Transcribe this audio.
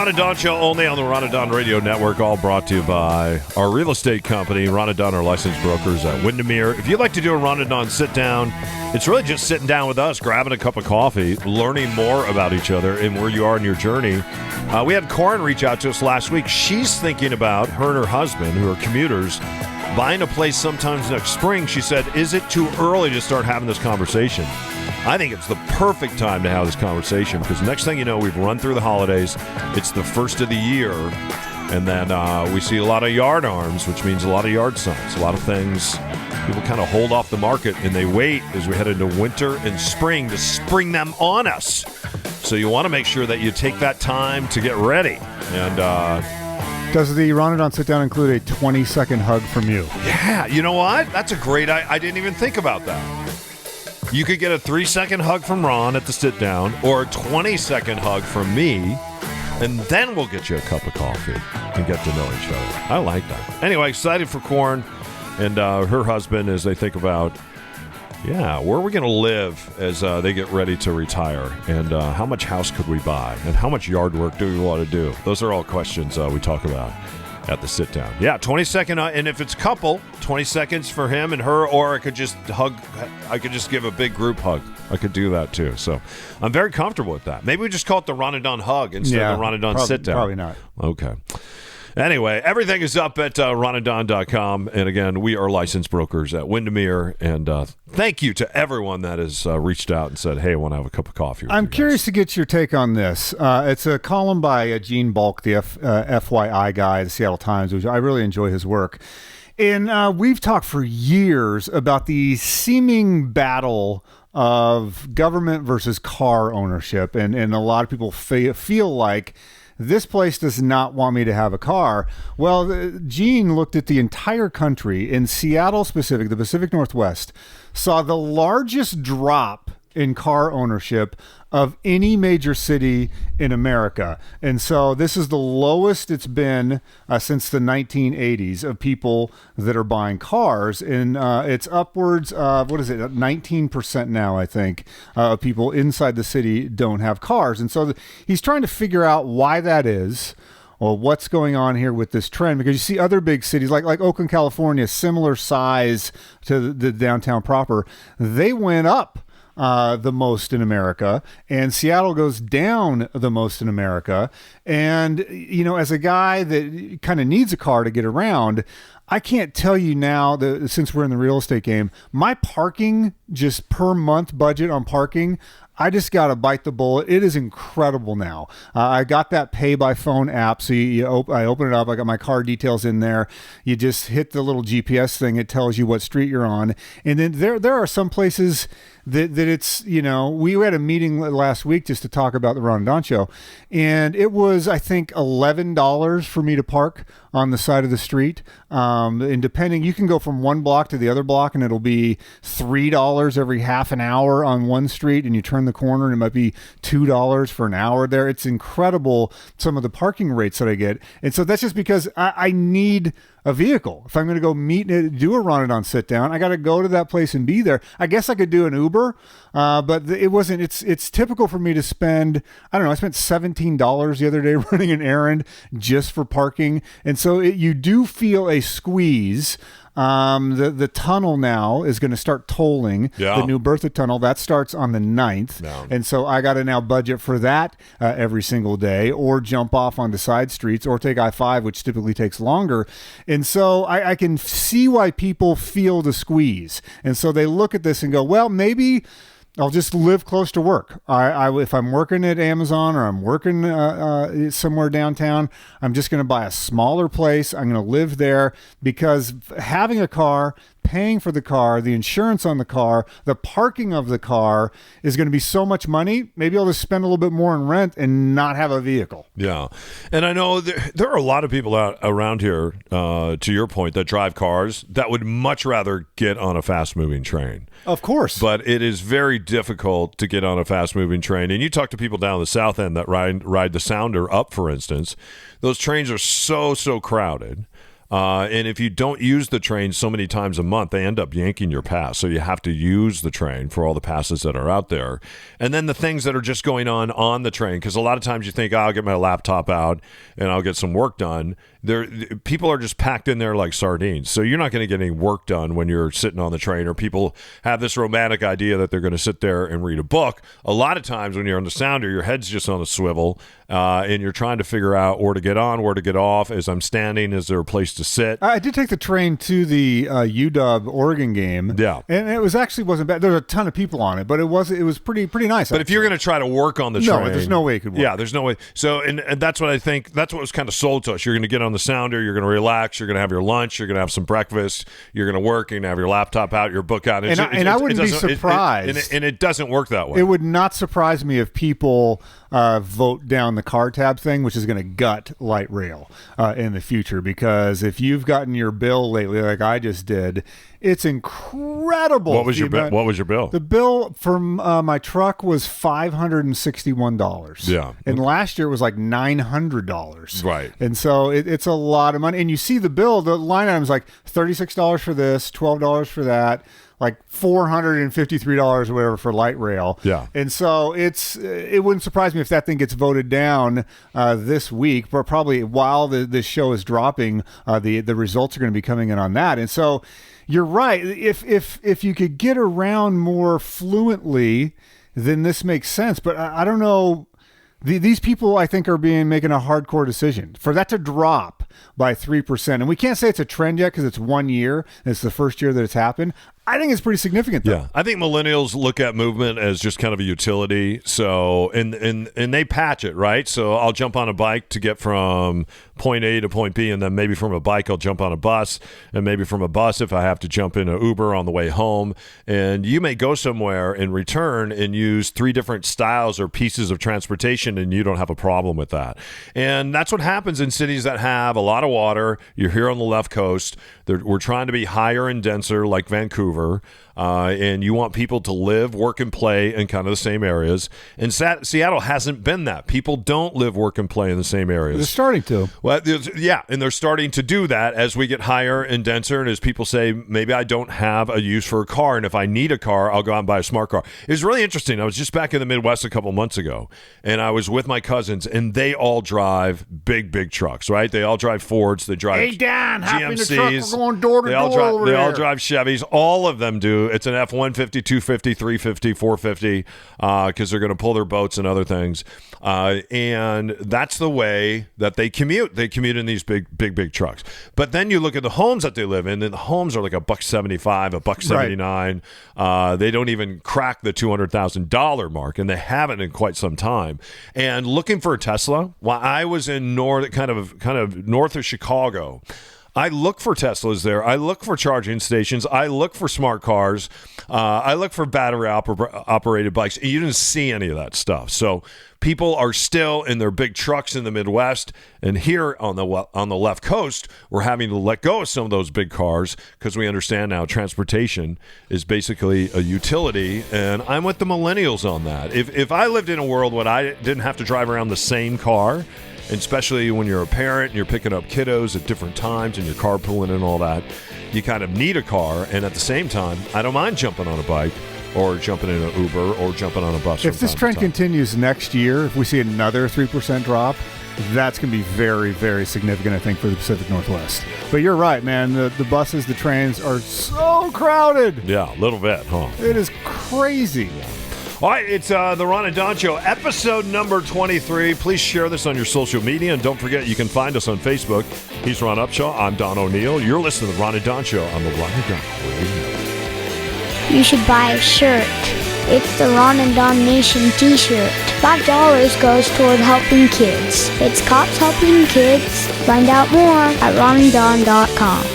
Ron and Don Show only on the Ron and Don Radio Network, all brought to you by our real estate company, Ron and Don, our licensed brokers at Windermere. If you'd like to do a Ron and Don sit-down, it's really just sitting down with us, grabbing a cup of coffee, learning more about each other and where you are in your journey. We had Corin reach out to us last week. She's thinking about, her and her husband, who are commuters, buying a place sometimes next spring. She said, is it too early to start having this conversation? I think it's the perfect time to have this conversation because next thing you know, we've run through the holidays. It's the first of the year. And then we see a lot of yard arms, which means a lot of yard signs, a lot of things. People kind of hold off the market and they wait as we head into winter and spring to spring them on us. So you want to make sure that you take that time to get ready. And does the Ron and Don sit down include a 20-second hug from you? Yeah, you know what? That's a great I didn't even think about that. You could get a 3-second hug from Ron at the sit down or a 20-second hug from me, and then we'll get you a cup of coffee and get to know each other. I like that. Anyway, excited for Corin and her husband as they think about, where are we going to live as they get ready to retire, and how much house could we buy, and how much yard work do we want to do? Those are all questions we talk about at the sit down. 20-second, and if it's couple, 20 seconds for him and her, or I could just give a big group hug. I could do that too. So I'm very comfortable with that. Maybe we just call it the Ron and Don hug instead of the Ron and Don sit down. Probably not. Okay. Anyway, everything is up at ronanddon.com. And again, we are licensed brokers at Windermere. And thank you to everyone that has reached out and said, hey, I want to have a cup of coffee with you I'm guys. curious to get your take on this. It's a column by Gene Bulk, the FYI guy, the Seattle Times, which I really enjoy his work. And we've talked for years about the seeming battle of government versus car ownership. And a lot of people feel like this place does not want me to have a car. Well, Gene looked at the entire country. In Seattle specific, the Pacific Northwest, saw the largest drop in car ownership of any major city in America. And so this is the lowest it's been since the 1980s of people that are buying cars. And it's upwards of, 19% now, I think, of people inside the city don't have cars. And so he's trying to figure out why that is, or what's going on here with this trend, because you see other big cities like Oakland, California, similar size to the downtown proper, they went up the most in America, and Seattle goes down the most in America. And, as a guy that kind of needs a car to get around, I can't tell you now that since we're in the real estate game, my parking, just per month budget on parking, I just got to bite the bullet. It is incredible now. I got that pay by phone app. So I open it up. I got my car details in there. You just hit the little GPS thing. It tells you what street you're on. And then there are some places that it's, we had a meeting last week just to talk about the Ron and Don Show. And it was, I think, $11 for me to park on the side of the street. And depending, you can go from one block to the other block and it'll be $3 every half an hour on one street, and you turn the corner and it might be $2 for an hour there. It's incredible, some of the parking rates that I get. And so that's just because I need a vehicle. If I'm going to go do a Ron and Don sit down, I got to go to that place and be there. I guess I could do an Uber, but it wasn't, it's typical for me to spend, I don't know, I spent $17 the other day running an errand just for parking. And so you do feel a squeeze. The tunnel now is going to start tolling, the new Bertha tunnel. That starts on the 9th. Yeah. And so I got to now budget for that every single day, or jump off onto side streets, or take I-5, which typically takes longer. And so I can see why people feel the squeeze. And so they look at this and go, well, maybe I'll just live close to work. If I'm working at Amazon or I'm working somewhere downtown, I'm just going to buy a smaller place. I'm going to live there, because having a car, paying for the car, the insurance on the car, the parking of the car is going to be so much money. Maybe I'll just spend a little bit more in rent and not have a vehicle. Yeah. And I know there are a lot of people around here, to your point, that drive cars that would much rather get on a fast-moving train. Of course. But it is very difficult to get on a fast-moving train. And you talk to people down the south end that ride the Sounder up, for instance. Those trains are so crowded. And if you don't use the train so many times a month, they end up yanking your pass. So you have to use the train for all the passes that are out there. And then the things that are just going on the train, because a lot of times you think, I'll get my laptop out and I'll get some work done. People are just packed in there like sardines. So you're not going to get any work done when you're sitting on the train, or people have this romantic idea that they're going to sit there and read a book. A lot of times when you're on the sounder, your head's just on a swivel, and you're trying to figure out where to get on, where to get off. As I'm standing, is there a place to sit? I did take the train to the UW Oregon game. Yeah, and it wasn't bad. There was a ton of people on it, but it was pretty nice. But if you're going to try to work on the train, there's no way it could work. Yeah, there's no way. So, and that's what I think. That's what was kind of sold to us. You're going to get on the sounder. You're going to relax. You're going to have your lunch. You're going to have some breakfast. You're going to work. You're going to have your laptop out, your book out. I wouldn't be surprised. And it doesn't work that way. It would not surprise me if people vote down the car tab thing, which is going to gut light rail in the future. Because if you've gotten your bill lately, like I just did, it's incredible. What was your bill? What was your bill? The bill for my truck was $561. Yeah, and last year it was like $900. Right. And so it's a lot of money. And you see the bill, the line item is like $36 for this, $12 for that, like $453 or whatever for light rail. Yeah. And so it wouldn't surprise me if that thing gets voted down this week, but probably while this show is dropping, the results are going to be coming in on that. And so you're right. If you could get around more fluently, then this makes sense. But I don't know. These people, I think, are making a hardcore decision for that to drop by 3%. And we can't say it's a trend yet because it's 1 year. It's the first year that it's happened. I think it's pretty significant, though. Yeah, I think millennials look at movement as just kind of a utility. So, and they patch it, right? So I'll jump on a bike to get from point A to point B, and then maybe from a bike I'll jump on a bus, and maybe from a bus if I have to jump in an Uber on the way home. And you may go somewhere and return and use 3 different styles or pieces of transportation, and you don't have a problem with that. And that's what happens in cities that have a lot of water. You're here on the left coast. We're trying to be higher and denser like Vancouver. And you want people to live, work, and play in kind of the same areas. And Seattle hasn't been that. People don't live, work, and play in the same areas. They're starting to. Well, yeah, and they're starting to do that as we get higher and denser, and as people say, maybe I don't have a use for a car, and if I need a car, I'll go out and buy a smart car. It was really interesting. I was just back in the Midwest a couple months ago, and I was with my cousins, and they all drive big trucks, right? They all drive Fords. They drive Dan, hop in the GMCs. truck. We're going door to door. They all drive Chevys. All of them do. It's an F-150, 250, 350, 450, because they're going to pull their boats and other things. And that's the way that they commute. They commute in these big trucks. But then you look at the homes that they live in, and the homes are like $175, $179. Right. They don't even crack the $200,000 mark, and they haven't in quite some time. And looking for a Tesla, while I was in kind of north of Chicago, I look for Teslas there. I look for charging stations. I look for smart cars. I look for battery operated bikes. And you didn't see any of that stuff. So people are still in their big trucks in the Midwest. And here on the left coast, we're having to let go of some of those big cars because we understand now transportation is basically a utility. And I'm with the millennials on that. If I lived in a world where I didn't have to drive around the same car, and especially when you're a parent and you're picking up kiddos at different times and you're carpooling and all that, you kind of need a car. And at the same time, I don't mind jumping on a bike or jumping in an Uber or jumping on a bus. If this trend continues next year, if we see another 3% drop, that's going to be very, very significant, I think, for the Pacific Northwest. But you're right, man. The buses, the trains are so crowded. Yeah, a little bit, huh? It is crazy. Yeah. All right, it's the Ron and Don Show, episode number 23. Please share this on your social media, and don't forget you can find us on Facebook. He's Ron Upshaw. I'm Don O'Neill. You're listening to the Ron and Don Show on the Ron and Don Radio Network. You should buy a shirt. It's the Ron and Don Nation t-shirt. $5 goes toward helping kids. It's cops helping kids. Find out more at ronanddon.com.